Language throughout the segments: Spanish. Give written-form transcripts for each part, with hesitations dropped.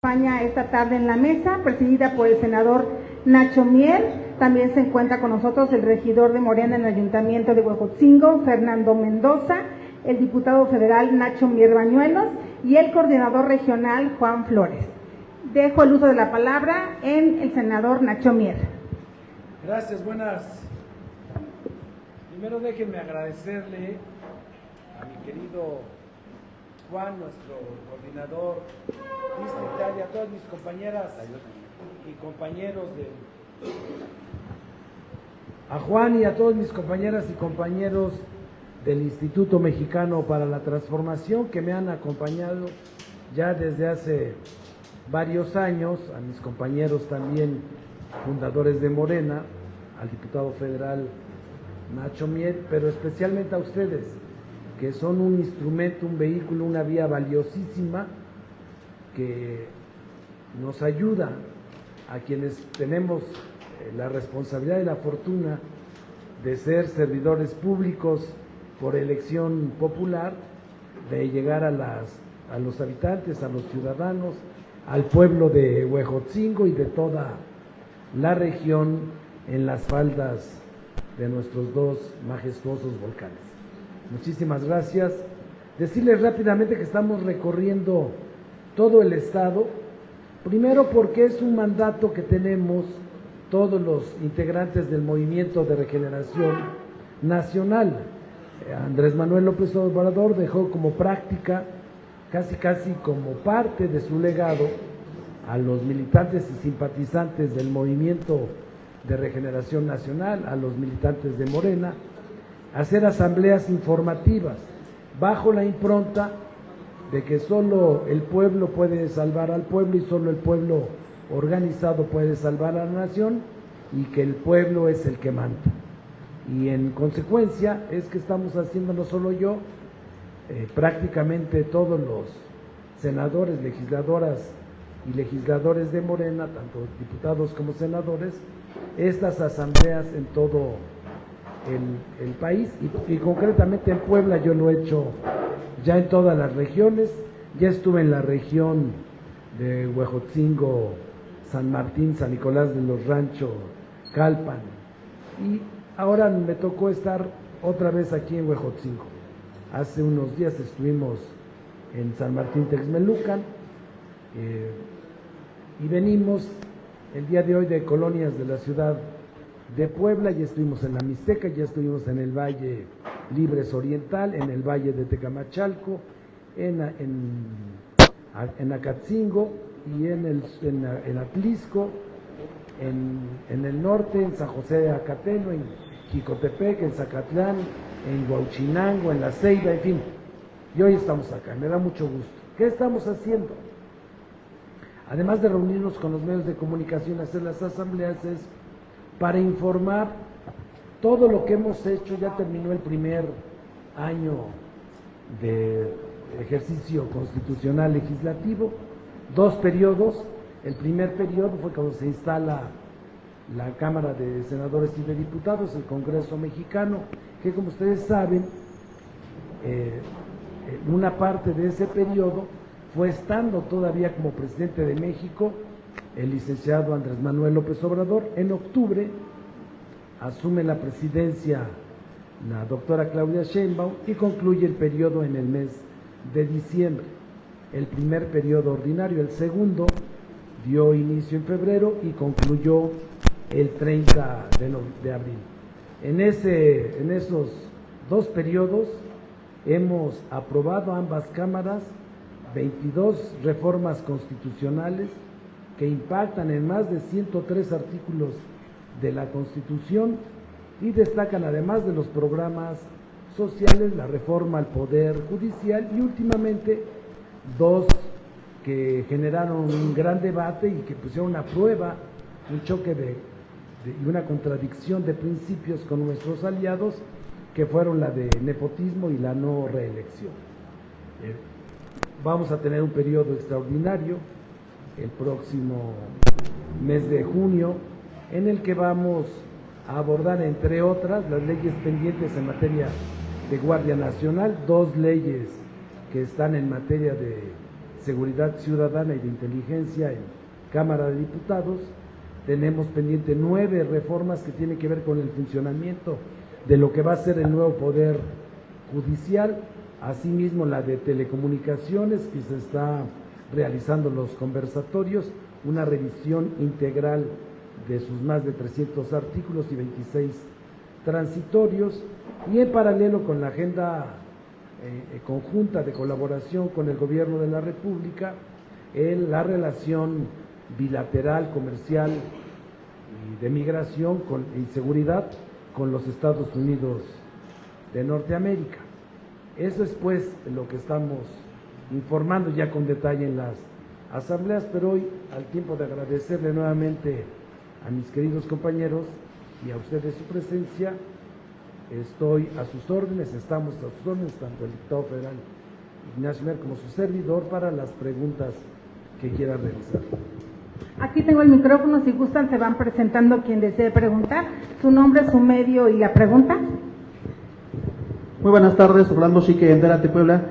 España esta tarde en la mesa, presidida por el senador Nacho Mier. También se encuentra con nosotros el regidor de Morena en el Ayuntamiento de Huejotzingo, Fernando Mendoza, el diputado federal Nacho Mier Bañuelos y el coordinador regional Juan Flores. Dejo el uso de la palabra en el senador Nacho Mier. Gracias, buenas. Primero déjenme agradecerle a mi querido Juan, nuestro coordinador distrital, y a todas mis compañeras y compañeros a Juan y a todas mis compañeras y compañeros del Instituto Mexicano para la Transformación, que me han acompañado ya desde hace varios años, a mis compañeros también fundadores de Morena, al diputado federal Nacho Mier, pero especialmente a ustedes, que son un instrumento, un vehículo, una vía valiosísima que nos ayuda a quienes tenemos la responsabilidad y la fortuna de ser servidores públicos por elección popular, de llegar a los habitantes, a los ciudadanos, al pueblo de Huejotzingo y de toda la región en las faldas de nuestros dos majestuosos volcanes. Muchísimas gracias. Decirles rápidamente que estamos recorriendo todo el estado, primero porque es un mandato que tenemos todos los integrantes del Movimiento de Regeneración Nacional. Andrés Manuel López Obrador dejó como práctica, casi como parte de su legado, a los militantes y simpatizantes del Movimiento de Regeneración Nacional, a los militantes de Morena, hacer asambleas informativas bajo la impronta de que solo el pueblo puede salvar al pueblo y solo el pueblo organizado puede salvar a la nación y que el pueblo es el que manda. Y en consecuencia es que estamos haciendo, no solo yo, prácticamente todos los senadores, legisladoras y legisladores de Morena, tanto diputados como senadores, estas asambleas en todo el país y concretamente en Puebla. Yo lo he hecho ya en todas las regiones. Ya estuve en la región de Huejotzingo, San Martín, San Nicolás de los Ranchos, Calpan, y ahora me tocó estar otra vez aquí en Huejotzingo. Hace unos días estuvimos en San Martín Texmelucan y venimos el día de hoy de colonias de la ciudad de Puebla. Ya estuvimos en la Mixteca, ya estuvimos en el Valle Libres Oriental, en el Valle de Tecamachalco, en Acatzingo y en Atlisco, en el norte, en San José de Acateno, en Jicotepec, en Zacatlán, en Huauchinango, en La Ceiba, en fin. Y hoy estamos acá, me da mucho gusto. ¿Qué estamos haciendo? Además de reunirnos con los medios de comunicación, hacer las asambleas, es para informar todo lo que hemos hecho. Ya terminó el primer año de ejercicio constitucional legislativo, 2 periodos. El primer periodo fue cuando se instala la Cámara de Senadores y de Diputados, el Congreso Mexicano, que como ustedes saben, una parte de ese periodo fue estando todavía como presidente de México el licenciado Andrés Manuel López Obrador. En octubre asume la presidencia la doctora Claudia Sheinbaum y concluye el periodo en el mes de diciembre. El primer periodo ordinario, el segundo dio inicio en febrero y concluyó el 30 de abril. En esos 2 periodos hemos aprobado ambas cámaras 22 reformas constitucionales que impactan en más de 103 artículos de la Constitución y destacan, además de los programas sociales, la reforma al Poder Judicial y últimamente 2 que generaron un gran debate y que pusieron a prueba un choque y una contradicción de principios con nuestros aliados, que fueron la de nepotismo y la no reelección. Vamos a tener un periodo extraordinario el próximo mes de junio, en el que vamos a abordar, entre otras, las leyes pendientes en materia de Guardia Nacional, 2 leyes que están en materia de Seguridad Ciudadana y de Inteligencia en Cámara de Diputados. Tenemos pendiente 9 reformas que tienen que ver con el funcionamiento de lo que va a ser el nuevo Poder Judicial, asimismo la de telecomunicaciones, que se está realizando los conversatorios, una revisión integral de sus más de 300 artículos y 26 transitorios, y en paralelo con la agenda conjunta de colaboración con el Gobierno de la República, la relación bilateral, comercial y de migración y seguridad con los Estados Unidos de Norteamérica. Eso es pues lo que estamos informando ya con detalle en las asambleas, pero hoy, al tiempo de agradecerle nuevamente a mis queridos compañeros y a ustedes su presencia, estoy a sus órdenes, estamos a sus órdenes, tanto el diputado federal Ignacio Mier como su servidor, para las preguntas que quiera realizar. Aquí tengo el micrófono, si gustan se van presentando quien desee preguntar, su nombre, su medio y la pregunta. Muy buenas tardes, Orlando Chique, Entérate Puebla.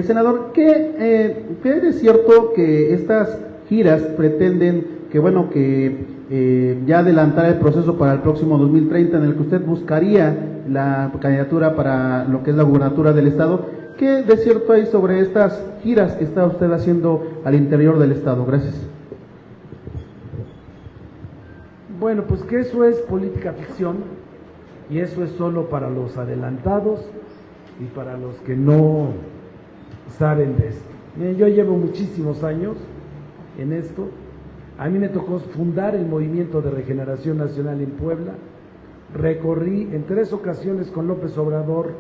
Senador, ¿qué es cierto que estas giras pretenden que ya adelantar el proceso para el próximo 2030, en el que usted buscaría la candidatura para lo que es la gubernatura del estado? ¿Qué de cierto hay sobre estas giras que está usted haciendo al interior del estado? Gracias. Bueno, pues que eso es política ficción, y eso es solo para los adelantados y para los que no saben de esto. Miren, yo llevo muchísimos años en esto. A mí me tocó fundar el Movimiento de Regeneración Nacional en Puebla. Recorrí en 3 ocasiones con López Obrador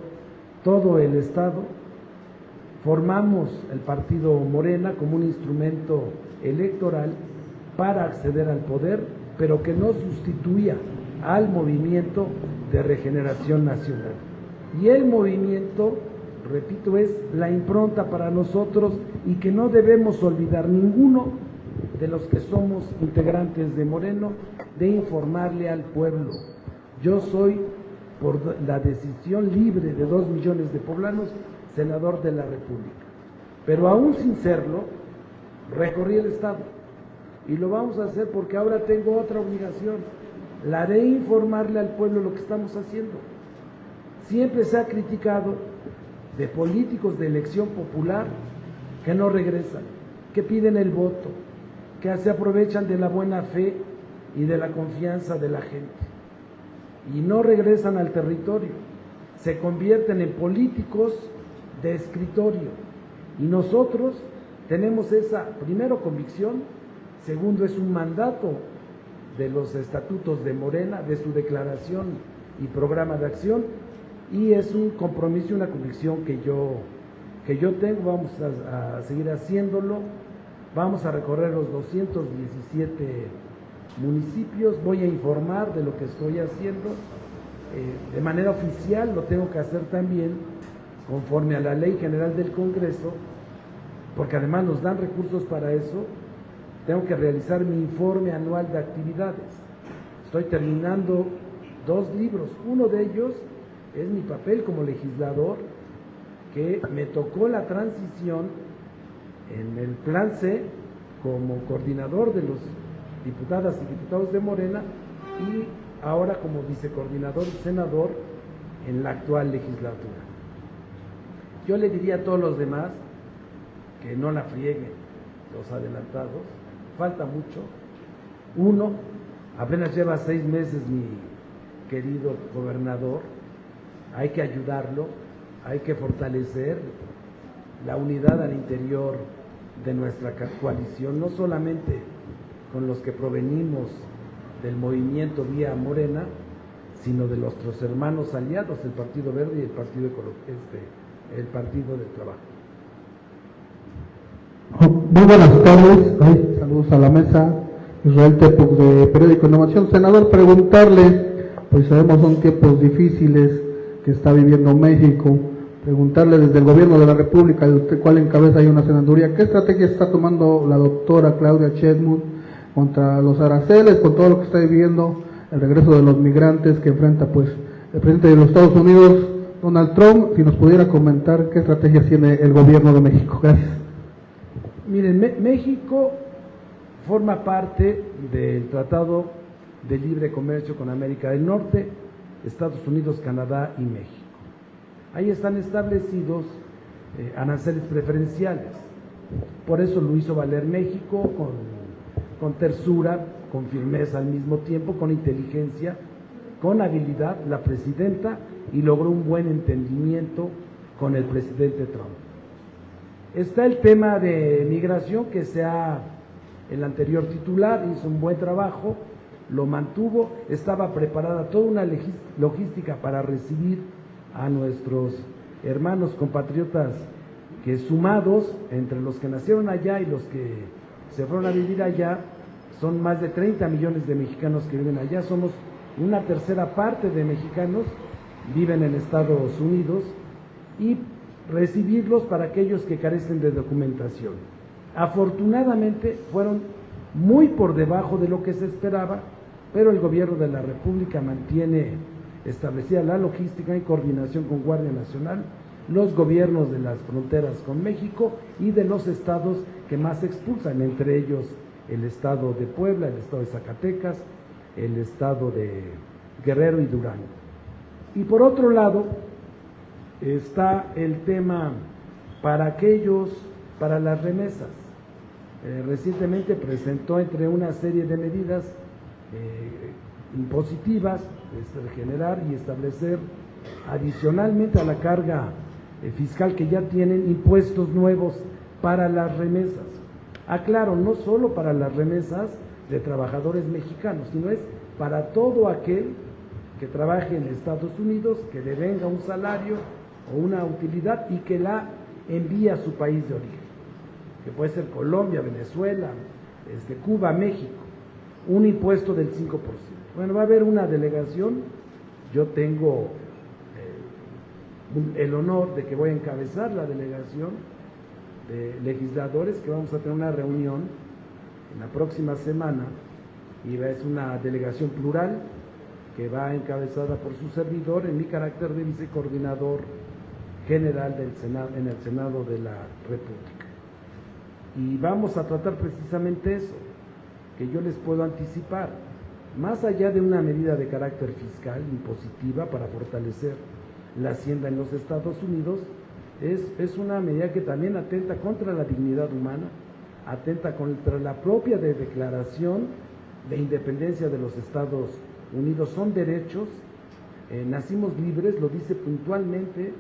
todo el estado. Formamos el partido Morena como un instrumento electoral para acceder al poder, pero que no sustituía al Movimiento de Regeneración Nacional. Y el movimiento, repito, es la impronta para nosotros, y que no debemos olvidar ninguno de los que somos integrantes de Moreno, de informarle al pueblo. Yo soy, por la decisión libre de 2 millones de poblanos, senador de la República, pero aún sin serlo, recorrí el estado, y lo vamos a hacer porque ahora tengo otra obligación, la de informarle al pueblo lo que estamos haciendo. Siempre se ha criticado de políticos de elección popular que no regresan, que piden el voto, que se aprovechan de la buena fe y de la confianza de la gente, y no regresan al territorio, se convierten en políticos de escritorio. Y nosotros tenemos esa, primero, convicción, segundo, es un mandato de los estatutos de Morena, de su declaración y programa de acción, y es un compromiso y una convicción que yo tengo. Vamos a seguir haciéndolo. Vamos a recorrer los 217 municipios, voy a informar de lo que estoy haciendo de manera oficial. Lo tengo que hacer también conforme a la Ley General del Congreso, porque además nos dan recursos para eso. Tengo que realizar mi informe anual de actividades. Estoy terminando 2 libros, uno de ellos es mi papel como legislador, que me tocó la transición en el Plan C como coordinador de los diputadas y diputados de Morena, y ahora como vicecoordinador y senador en la actual legislatura. Yo le diría a todos los demás que no la frieguen, los adelantados, falta mucho. Uno, apenas lleva 6 meses mi querido gobernador, hay que ayudarlo, hay que fortalecer la unidad al interior de nuestra coalición, no solamente con los que provenimos del movimiento vía Morena, sino de nuestros hermanos aliados, el Partido Verde y el Partido del Trabajo. Muy buenas tardes, saludos a la mesa. Israel Tepux, de Periódico Innovación. Senador, preguntarle, pues sabemos son tiempos difíciles que está viviendo México, preguntarle desde el Gobierno de la República, de usted cuál encabeza ahí una senaduría, ¿qué estrategia está tomando la doctora Claudia Sheinbaum contra los aranceles, con todo lo que está viviendo, el regreso de los migrantes que enfrenta pues el presidente de los Estados Unidos, Donald Trump? Si nos pudiera comentar qué estrategia tiene el Gobierno de México. Gracias. Miren, México forma parte del Tratado de Libre Comercio con América del Norte, Estados Unidos, Canadá y México. Ahí están establecidos aranceles preferenciales. Por eso lo hizo valer México con tersura, con firmeza al mismo tiempo, con inteligencia, con habilidad, la presidenta, y logró un buen entendimiento con el presidente Trump. Está el tema de migración, que el anterior titular hizo un buen trabajo, lo mantuvo, estaba preparada toda una logística para recibir a nuestros hermanos compatriotas que, sumados entre los que nacieron allá y los que se fueron a vivir allá, son más de 30 millones de mexicanos que viven allá. Somos una tercera parte de mexicanos viven en Estados Unidos, y recibirlos para aquellos que carecen de documentación. Afortunadamente fueron muy por debajo de lo que se esperaba, pero el gobierno de la República mantiene establecida la logística en coordinación con Guardia Nacional, los gobiernos de las fronteras con México y de los estados que más expulsan, entre ellos el estado de Puebla, el estado de Zacatecas, el estado de Guerrero y Durango. Y por otro lado está el tema para las remesas. Recientemente presentó entre una serie de medidas impositivas, generar y establecer adicionalmente a la carga fiscal que ya tienen, impuestos nuevos para las remesas. Aclaro, no solo para las remesas de trabajadores mexicanos, sino es para todo aquel que trabaje en Estados Unidos, que le venga un salario o una utilidad y que la envíe a su país de origen, que puede ser Colombia, Venezuela, Cuba, México, un impuesto del 5%. Bueno, va a haber una delegación, yo tengo el honor de que voy a encabezar la delegación de legisladores, que vamos a tener una reunión en la próxima semana, y es una delegación plural que va encabezada por su servidor en mi carácter de vicecoordinador general del Senado, en el Senado de la República. Y vamos a tratar precisamente eso, que yo les puedo anticipar, más allá de una medida de carácter fiscal impositiva para fortalecer la hacienda en los Estados Unidos, es una medida que también atenta contra la dignidad humana, atenta contra la propia declaración de independencia de los Estados Unidos. Son derechos, nacimos libres, lo dice puntualmente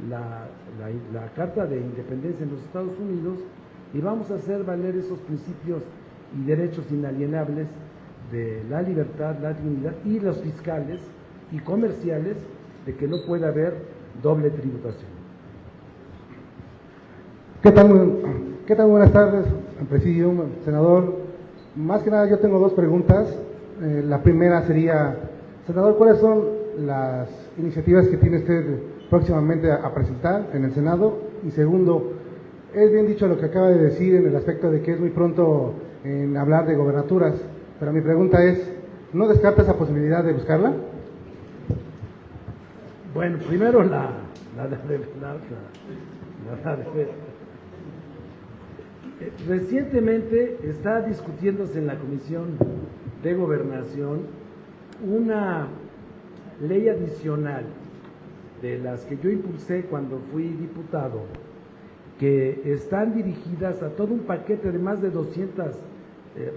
la Carta de Independencia en los Estados Unidos, y vamos a hacer valer esos principios y derechos inalienables de la libertad, la dignidad, y los fiscales y comerciales, de que no pueda haber doble tributación. ¿Qué tal? Buenas tardes, presidium, senador. Más que nada yo tengo dos preguntas. La primera sería, senador, ¿cuáles son las iniciativas que tiene usted próximamente a presentar en el Senado? Y segundo, es bien dicho lo que acaba de decir en el aspecto de que es muy pronto en hablar de gobernaturas, pero mi pregunta es, ¿no descarta esa posibilidad de buscarla? Bueno, primero recientemente está discutiéndose en la Comisión de Gobernación una ley adicional de las que yo impulsé cuando fui diputado, que están dirigidas a todo un paquete de más de 200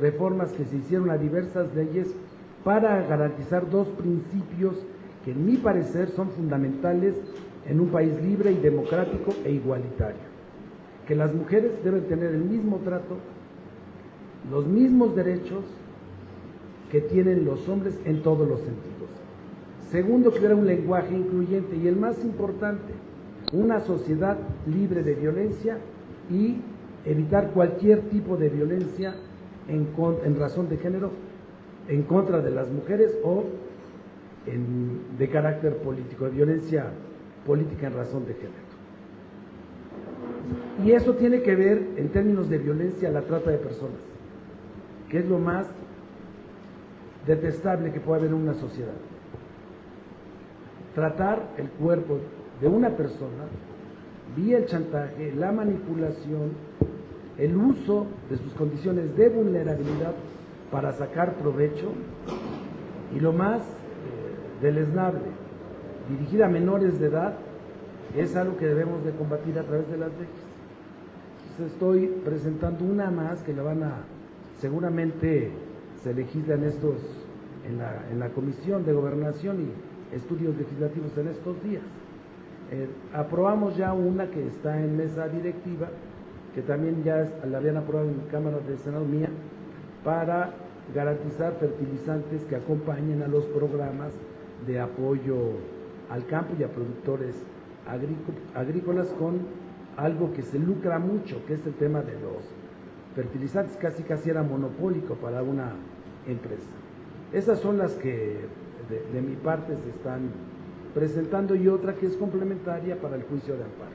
reformas que se hicieron a diversas leyes para garantizar dos principios que, en mi parecer, son fundamentales en un país libre y democrático e igualitario: que las mujeres deben tener el mismo trato, los mismos derechos que tienen los hombres en todos los sentidos. Segundo, que hubiera un lenguaje incluyente, y el más importante, una sociedad libre de violencia, y evitar cualquier tipo de violencia en razón de género en contra de las mujeres o de carácter político, de violencia política en razón de género. Y eso tiene que ver, en términos de violencia, la trata de personas, que es lo más detestable que puede haber en una sociedad. Tratar el cuerpo de una persona vía el chantaje, la manipulación el uso de sus condiciones de vulnerabilidad para sacar provecho, y lo más deleznable, dirigida a menores de edad, es algo que debemos de combatir a través de las leyes. Entonces estoy presentando una más que la van a, seguramente se legisla en la Comisión de Gobernación y Estudios Legislativos en estos días. Aprobamos ya una que está en mesa directiva, que también ya la habían aprobado en Cámara del Senado mía, para garantizar fertilizantes que acompañen a los programas de apoyo al campo y a productores agrícolas, con algo que se lucra mucho, que es el tema de los fertilizantes. Casi era monopólico para una empresa. Esas son las que de mi parte se están presentando, y otra que es complementaria para el juicio de amparo.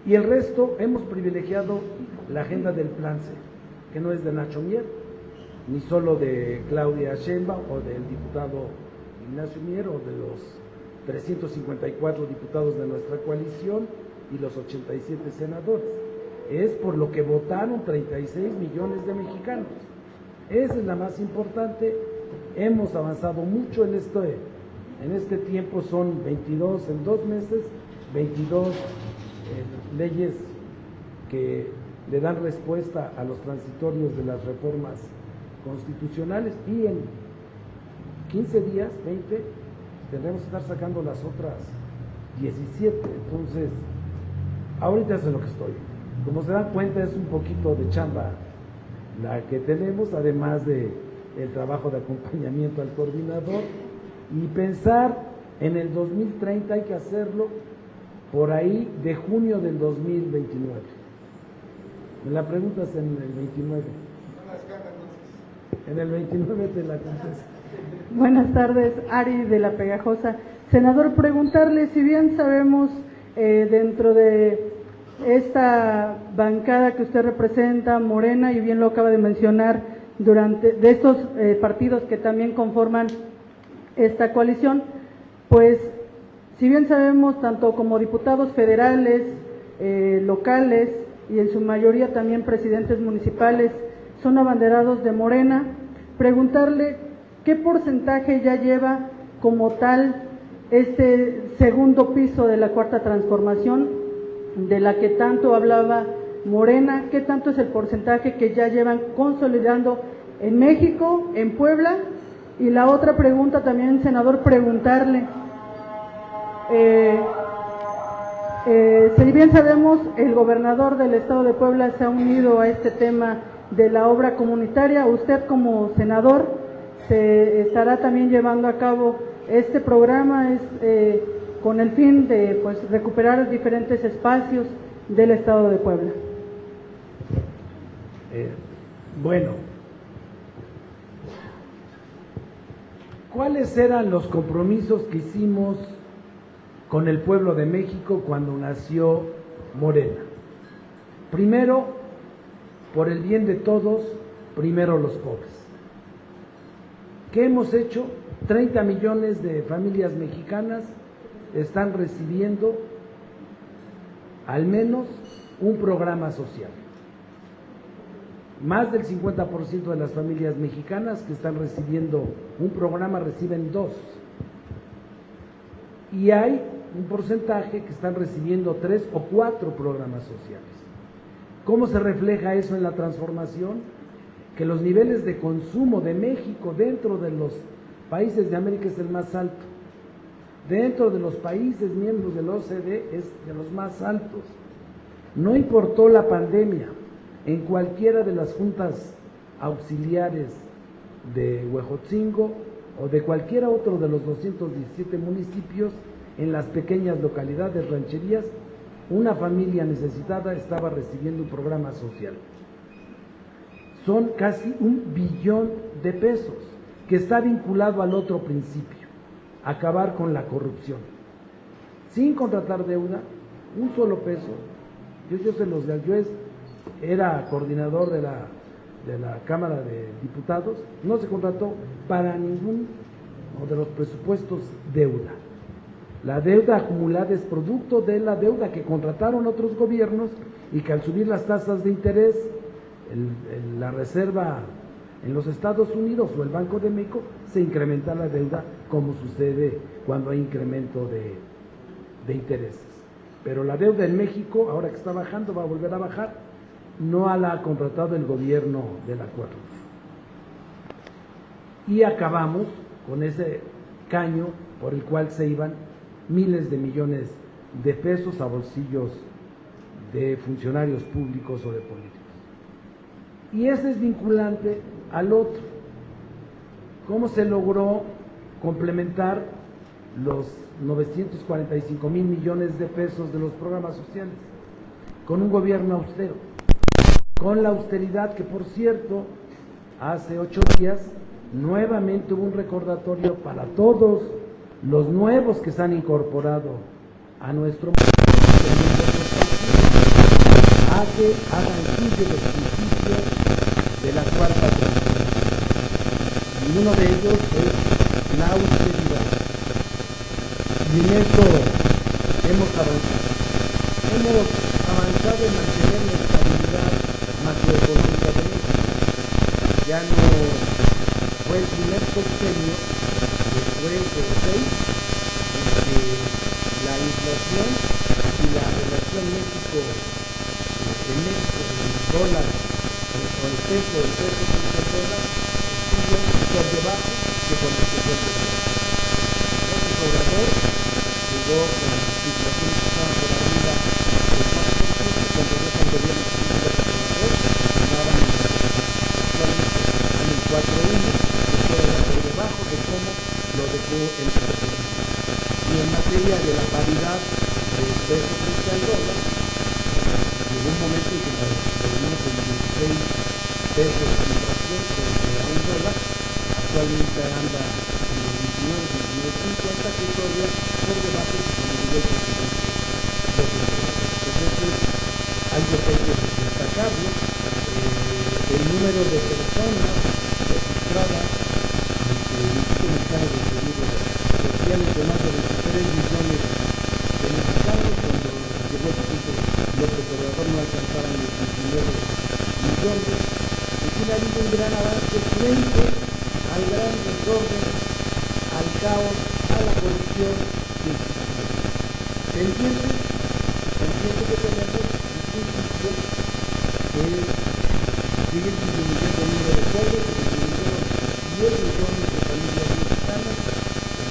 Y el resto hemos privilegiado la agenda del Plan C, que no es de Nacho Mier, ni solo de Claudia Sheinbaum o del diputado Ignacio Mier o de los 354 diputados de nuestra coalición y los 87 senadores. Es por lo que votaron 36 millones de mexicanos. Esa es la más importante. Hemos avanzado mucho en este tiempo. Son 22 en 2 meses, 22 leyes que le dan respuesta a los transitorios de las reformas constitucionales, y en 15 días, 20, tendremos que estar sacando las otras 17. Entonces, ahorita es en lo que estoy. Como se dan cuenta, es un poquito de chamba la que tenemos, además de el trabajo de acompañamiento al coordinador, y pensar en el 2030 hay que hacerlo por ahí de junio del 2029. Me la preguntas en el 29. En el 29 te la contesto. Buenas tardes, Ari de La Pegajosa. Senador, preguntarle, si bien sabemos dentro de esta bancada que usted representa, Morena, y bien lo acaba de mencionar, de estos partidos que también conforman esta coalición, pues si bien sabemos, tanto como diputados federales, locales y en su mayoría también presidentes municipales son abanderados de Morena, preguntarle qué porcentaje ya lleva como tal este segundo piso de la Cuarta Transformación, de la que tanto hablaba Morena, qué tanto es el porcentaje que ya llevan consolidando en México, en Puebla. Y la otra pregunta también, senador, preguntarle, si bien sabemos, el gobernador del estado de Puebla se ha unido a este tema de la obra comunitaria. Usted como senador se estará también llevando a cabo este programa con el fin de recuperar diferentes espacios del estado de Puebla. Bueno, ¿cuáles eran los compromisos que hicimos con el pueblo de México cuando nació Morena? Primero, por el bien de todos, primero los pobres. ¿Qué hemos hecho? 30 millones de familias mexicanas están recibiendo al menos un programa social. Más del 50% de las familias mexicanas que están recibiendo un programa reciben 2. Y hay un porcentaje que están recibiendo 3 o 4 programas sociales. ¿Cómo se refleja eso en la transformación? Que los niveles de consumo de México dentro de los países de América es el más alto. Dentro de los países miembros del OCDE es de los más altos. No importó la pandemia, en cualquiera de las juntas auxiliares de Huejotzingo o de cualquiera otro de los 217 municipios, en las pequeñas localidades, rancherías, una familia necesitada estaba recibiendo un programa social. Son casi 1 billón de pesos, que está vinculado al otro principio, acabar con la corrupción. Sin contratar deuda, un solo peso. Yo era coordinador de la Cámara de Diputados, no se contrató para ninguno de los presupuestos deuda. La deuda acumulada es producto de la deuda que contrataron otros gobiernos y que al subir las tasas de interés, la reserva en los Estados Unidos o el Banco de México, se incrementa la deuda, como sucede cuando hay incremento de intereses. Pero la deuda en México, ahora que está bajando, va a volver a bajar, no la ha contratado el gobierno del acuerdo. Y acabamos con ese caño por el cual se iban miles de millones de pesos a bolsillos de funcionarios públicos o de políticos. Y ese es vinculante al otro. ¿Cómo se logró complementar los 945,000 millones de pesos de los programas sociales? Con un gobierno austero, con la austeridad que, por cierto, hace 8 días nuevamente hubo un recordatorio para todos los nuevos que se han incorporado a nuestro a que hagan suyo los principios de la cuarta transformación. Y uno de ellos es la austeridad. Y en eso hemos avanzado. Hemos avanzado en mantener la estabilidad macroeconómica de México. Ya no fue el primer sexenio, después de los 6, en que la inflación y la relación México el dólar o el peso frente al dólar siguen por debajo que cuando se fue el dólar. López Obrador llegó con inflaciones que estaban por arriba del 4%, cuando llegó al gobierno de López Obrador estaban actualmente en el 4.1%, que todavía por debajo de cómo lo dejó el presidente. Y en materia de la paridad del peso frente al dólar, llegó un momento en que nos venimos en 16 pesos de inflación frente a un dólar, actualmente anda en los 19.50, que todavía por debajo de cuando llegó el presidente López Obrador. Entonces eso es algo que hay que destacarlo. El número de personas registradas ante el Instituto Mexicano de Seguros Sociales de más de 23 millones de mexicanos, cuando llegó el presidente López Obrador no alcanzaban los 19 millones. En fin, ha habido un gran avance frente al gran desorden, al caos, a la corrupción que existe. ¿Se entiende? ¿Se entiende que tenemos un principio que es seguir disminuyendo el número de pobres, que disminuyeron 10 millones de familias mexicanas,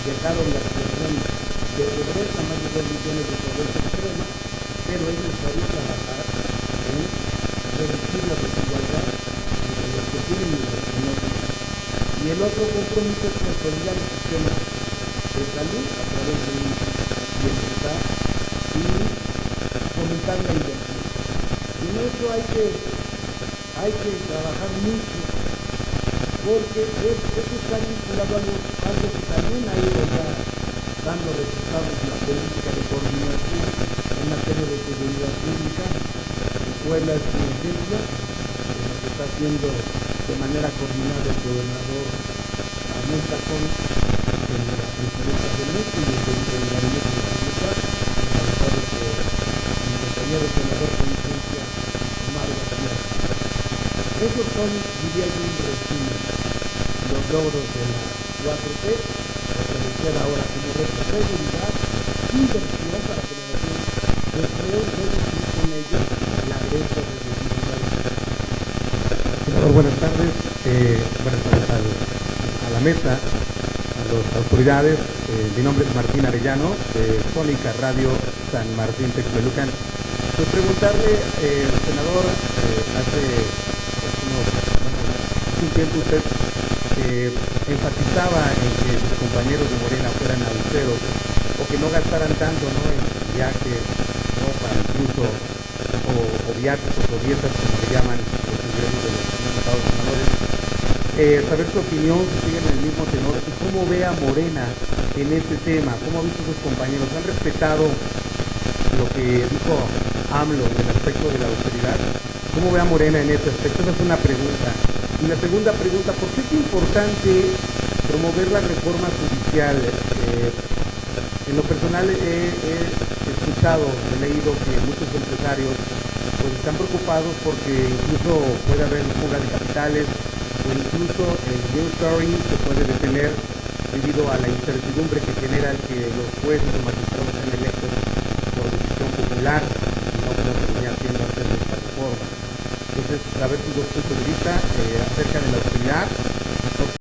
dejaron la situación de pobreza, más de 2 millones de pobreza extrema, pero es necesario trabajar en reducir la desigualdad entre los que tienen y los que no tienen. Y el otro compromiso es consolidar el sistema de salud a través de un bienestar y fomentar la inversión. Y en eso hay que trabajar mucho, porque eso está vinculado a algo que también ha ido ya dando resultados en la política de coordinación en materia de seguridad pública. Escuelas y ejemplo de lo que está haciendo de manera coordinada el gobernador Arnel Tacón, en la presidencia de México y el gabinete de seguridad, encabezado por mi compañero senador con licencia Omar García. Esos son, diría yo, en resumen, los logros de la 4T, establecer ahora como reto seguridad, inversión para generación de empleo y reducir con ello la brecha de desigualdad. Senador, buenas tardes. Buenas tardes a la mesa, a las autoridades. Mi nombre es Martín Arellano, de Sónica Radio San Martín Texmelucan. Pues preguntarle, senador, hace un tiempo usted enfatizaba en que sus compañeros de Morena fueran austeros o que no gastaran tanto, ¿no?, en viajes, ropa, incluso, o viáticos o dietas, como le llaman los ingresos de los diputados senadores. Saber su opinión, si siguen en el mismo tenor, y cómo ve a Morena en este tema, cómo ha visto a sus compañeros, han respetado lo que dijo AMLO en el aspecto de la austeridad, cómo ve a Morena en este aspecto. Esa es una pregunta. Y la segunda pregunta, ¿por qué es importante promover la reforma judicial? En lo personal he escuchado, he leído que muchos empresarios pues están preocupados porque incluso puede haber fuga de capitales o incluso el nearshoring se puede detener debido a la incertidumbre que genera el que los jueces o magistrados sean electos por decisión popular y no como venía haciendo antes de esta reforma. Entonces, saber tus dos puntos de vista acerca de la austeridad